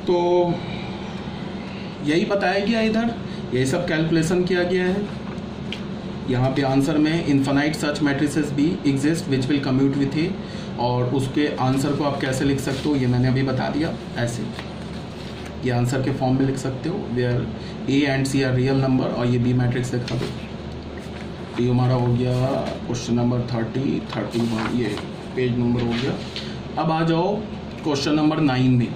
तो यही बताया गया, इधर यही सब कैलकुलेशन किया गया है। यहाँ पे आंसर में इन्फाइनाइट सच मैट्रिसेस भी exist which will commute with A, और उसके आंसर को आप कैसे लिख सकते हो ये मैंने अभी बता दिया। ऐसे ये आंसर के फॉर्म में लिख सकते हो, where A and C are real number, और ये बी मैट्रिक्स लिखा दो। ये हमारा हो गया क्वेश्चन नंबर 31, ये पेज नंबर हो गया। अब आ जाओ क्वेश्चन नंबर 9 में।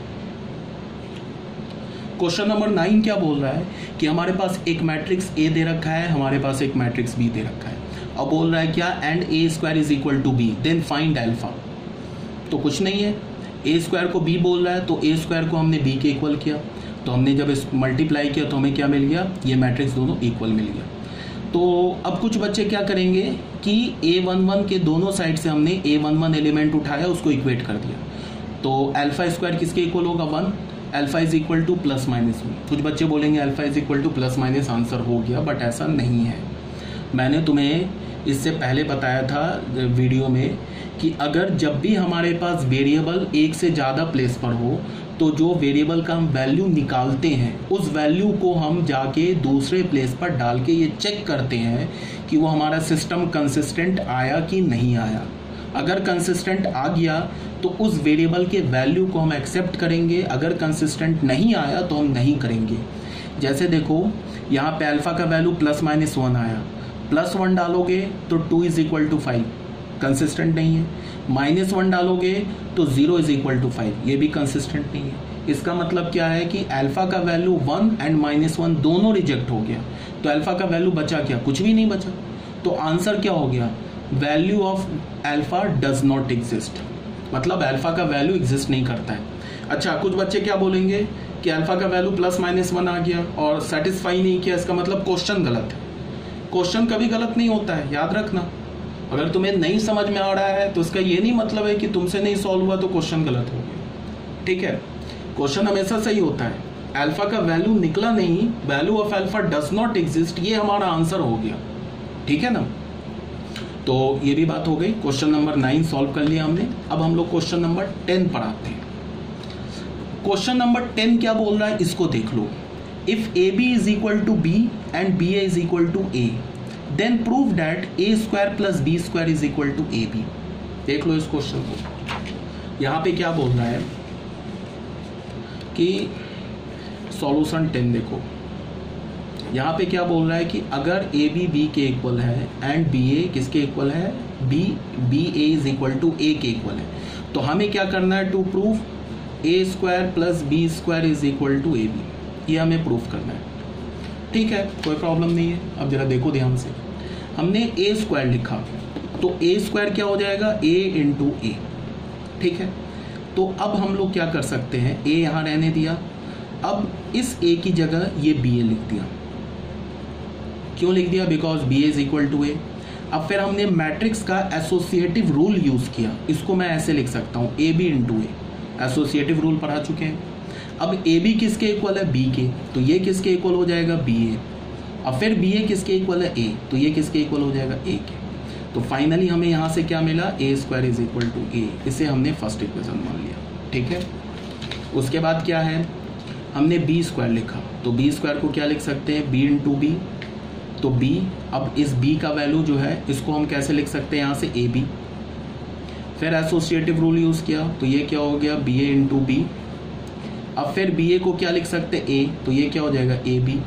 क्वेश्चन नंबर 9 क्या बोल रहा है कि हमारे पास एक मैट्रिक्स ए दे रखा है, हमारे पास एक मैट्रिक्स बी दे रखा है। अब बोल रहा है क्या, and A square is equal to B, then find alpha. तो कुछ नहीं है, ए स्क्वायर को बी बोल रहा है, तो ए स्क्वायर को हमने बी के इक्वल किया, तो हमने जब इस मल्टीप्लाई किया तो हमें क्या मिल गया, ये मैट्रिक्स दोनों इक्वल मिल गया। तो अब कुछ बच्चे क्या करेंगे कि a11 के दोनों साइड से हमने a11 एलिमेंट उठाया, उसको इक्वेट कर दिया। तो अल्फा स्क्वायर किसके इक्वल होगा, 1, alpha is equal two plus minus में। कुछ बच्चे बोलेंगे alpha is equal two plus minus answer हो गया, बट ऐसा नहीं है। मैंने तुम्हें इससे पहले बताया था वीडियो में कि अगर जब भी हमारे पास वेरिएबल एक से ज़्यादा प्लेस पर हो, तो जो वेरिएबल का हम वैल्यू निकालते हैं उस वैल्यू को हम जाके दूसरे प्लेस पर डाल के ये चेक करते हैं कि वो हमारा सिस्टम कंसिस्टेंट आया कि नहीं आया। अगर कंसिस्टेंट आ गया तो उस वेरिएबल के वैल्यू को हम एक्सेप्ट करेंगे, अगर कंसिस्टेंट नहीं आया तो हम नहीं करेंगे। जैसे देखो यहाँ पे अल्फा का वैल्यू प्लस माइनस 1 आया, +1 डालोगे तो 2 इज इक्वल टू 5, कंसिस्टेंट नहीं है। -1 डालोगे तो 0 इज इक्वल टू 5, ये भी कंसिस्टेंट नहीं है। इसका मतलब क्या है कि अल्फा का वैल्यू 1 एंड -1 दोनों रिजेक्ट हो गया, तो अल्फा का वैल्यू बचा क्या, कुछ भी नहीं बचा। तो आंसर क्या हो गया, value of alpha does not exist, मतलब अल्फा का वैल्यू एग्जिस्ट नहीं करता है। अच्छा, कुछ बच्चे क्या बोलेंगे कि अल्फा का वैल्यू +-1 आ गया और सेटिस्फाई नहीं किया, इसका मतलब क्वेश्चन गलत है। क्वेश्चन कभी गलत नहीं होता है, याद रखना। अगर तुम्हें नहीं समझ में आ रहा है तो इसका ये नहीं मतलब है कि तुमसे नहीं सॉल्व हुआ तो क्वेश्चन गलत हो गया, ठीक है। क्वेश्चन हमेशा सही होता है। अल्फा का वैल्यू निकला नहीं, value of alpha does not exist, ये हमारा आंसर हो गया, ठीक है ना। तो ये भी बात हो गई, क्वेश्चन नंबर 9 सॉल्व कर लिया हमने। अब हम लोग क्वेश्चन नंबर 10 पर आते हैं। क्वेश्चन नंबर 10 क्या बोल रहा है, इसको देख लो। If A B is equal to B and B A is equal to A, then prove that A square plus B square is equal to A B. देख लो इस क्वेश्चन को। यहाँ पे क्या बोल रहा है कि सॉल्यूशन 10 देखो, यहाँ पे क्या बोल रहा है कि अगर ए बी बी के इक्वल है एंड बी ए किसके इक्वल है, B A is equal to A के इक्वल है, तो हमें क्या करना है, to prove A square plus B square is equal to A B, ये हमें प्रूफ करना है, ठीक है, कोई प्रॉब्लम नहीं है। अब जरा देखो ध्यान से, हमने ए स्क्वायर लिखा तो ए स्क्वायर क्या हो जाएगा, ए इंटू ए, ठीक है। तो अब हम लोग क्या कर सकते हैं, ए यहाँ रहने दिया, अब इस ए की जगह ये बी ए लिख दिया। क्यों लिख दिया, because B A is equal to A. अब फिर हमने मैट्रिक्स का एसोसिएटिव रूल यूज किया, इसको मैं ऐसे लिख सकता हूँ, A B into A, associative rule पढ़ा चुके हैं। अब ए बी किसके इक्वल है, बी के, तो ये किसके इक्वल हो जाएगा, बी ए। अब फिर बी ए किसके इक्वल है, ए, तो ये किसके इक्वल हो जाएगा, ए के। तो फाइनली हमें यहाँ से क्या मिला, ए स्क्वायर इज इक्वल टू ए, इसे हमने फर्स्ट इक्वेशन मान लिया, ठीक है। उसके बाद क्या है, हमने बी स्क्वायर लिखा, तो बी स्क्वायर को क्या लिख सकते हैं, बी इंटू बी, तो बी, अब इस बी का वैल्यू जो है इसको हम कैसे लिख सकते हैं, यहाँ से ए बी, फिर एसोसिएटिव रूल यूज किया, तो ये क्या हो गया, बी ए इंटू बी। अब फिर बी ए को क्या लिख सकते हैं, ए, तो ये क्या हो जाएगा, ए बी।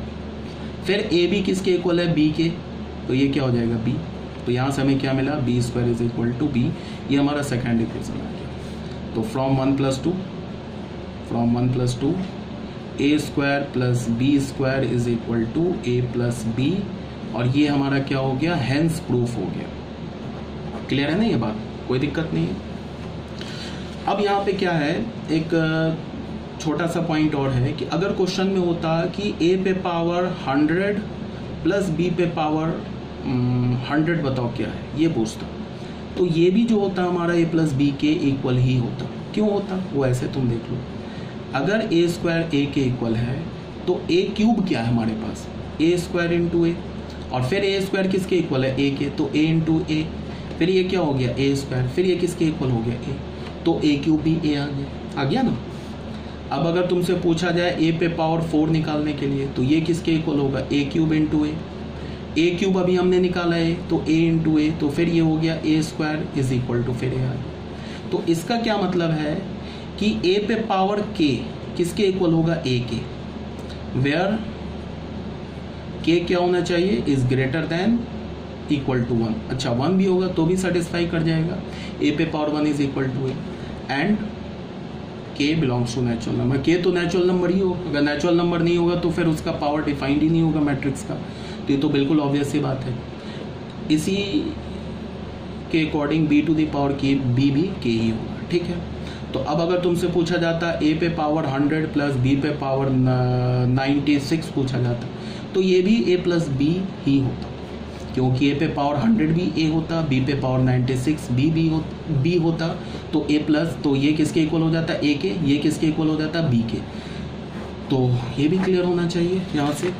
फिर ए बी किसके इक्वल है, बी के, तो ये क्या हो जाएगा, बी। तो यहाँ से हमें क्या मिला, B square is equal to B, ये हमारा सेकेंड इक्वेशन आ गया। तो from 1 + 2 A square plus B square is equal to A plus B, और ये हमारा क्या हो गया, हेंस प्रूफ हो गया। क्लियर है ना ये बात, कोई दिक्कत नहीं है। अब यहाँ पे क्या है, एक छोटा सा पॉइंट और है कि अगर क्वेश्चन में होता कि a पे पावर 100 प्लस b पे पावर 100 बताओ क्या है, ये पूछता, तो ये भी जो होता हमारा a प्लस बी के इक्वल ही होता। क्यों होता, वो ऐसे तुम देख लो, अगर a स्क्वायर a के इक्वल है तो a क्यूब क्या है हमारे पास, a स्क्वायर इंटू ए, और फिर a स्क्वायर किसके इक्वल है, a के, तो a इंटू ए, फिर ये क्या हो गया, a स्क्वायर, फिर ये किसके इक्वल हो गया, a, तो a क्यूब भी a आ गया ना। अब अगर तुमसे पूछा जाए ए पे पावर 4 निकालने के लिए, तो ये किसके इक्वल होगा, ए क्यूब इंटू ए क्यूब अभी हमने निकाला है तो ए इंटू ए, तो फिर ये हो गया ए स्क्वायर इज इक्वल टू फिर ए आर। तो इसका क्या मतलब है कि ए पे पावर के किसके इक्वल होगा, ए के, वेयर के क्या होना चाहिए, is greater than equal to 1। अच्छा 1 भी होगा तो भी सेटिस्फाई कर जाएगा, ए पे power 1 is equal to A, and K belongs to natural number. K तो नेचुरल नंबर ही होगा, अगर नेचुरल नंबर नहीं होगा तो फिर उसका पावर डिफाइंड ही नहीं होगा मैट्रिक्स का। तो ये तो बिल्कुल ऑब्वियस सी बात है। इसी के according B to the power K B भी के ही होगा, ठीक है। तो अब अगर तुमसे पूछा जाता ए पे पावर 100 प्लस बी पे पावर 96 पूछा जाता, तो ये भी ए प्लस बी ही होता, क्योंकि ए पे पावर 100 भी ए होता, बी पे पावर 96 बी होता, तो ए प्लस, तो ये किसके इक्वल हो जाता, ए के, ये किसके इक्वल हो जाता, बी के। तो ये भी क्लियर होना चाहिए यहाँ से।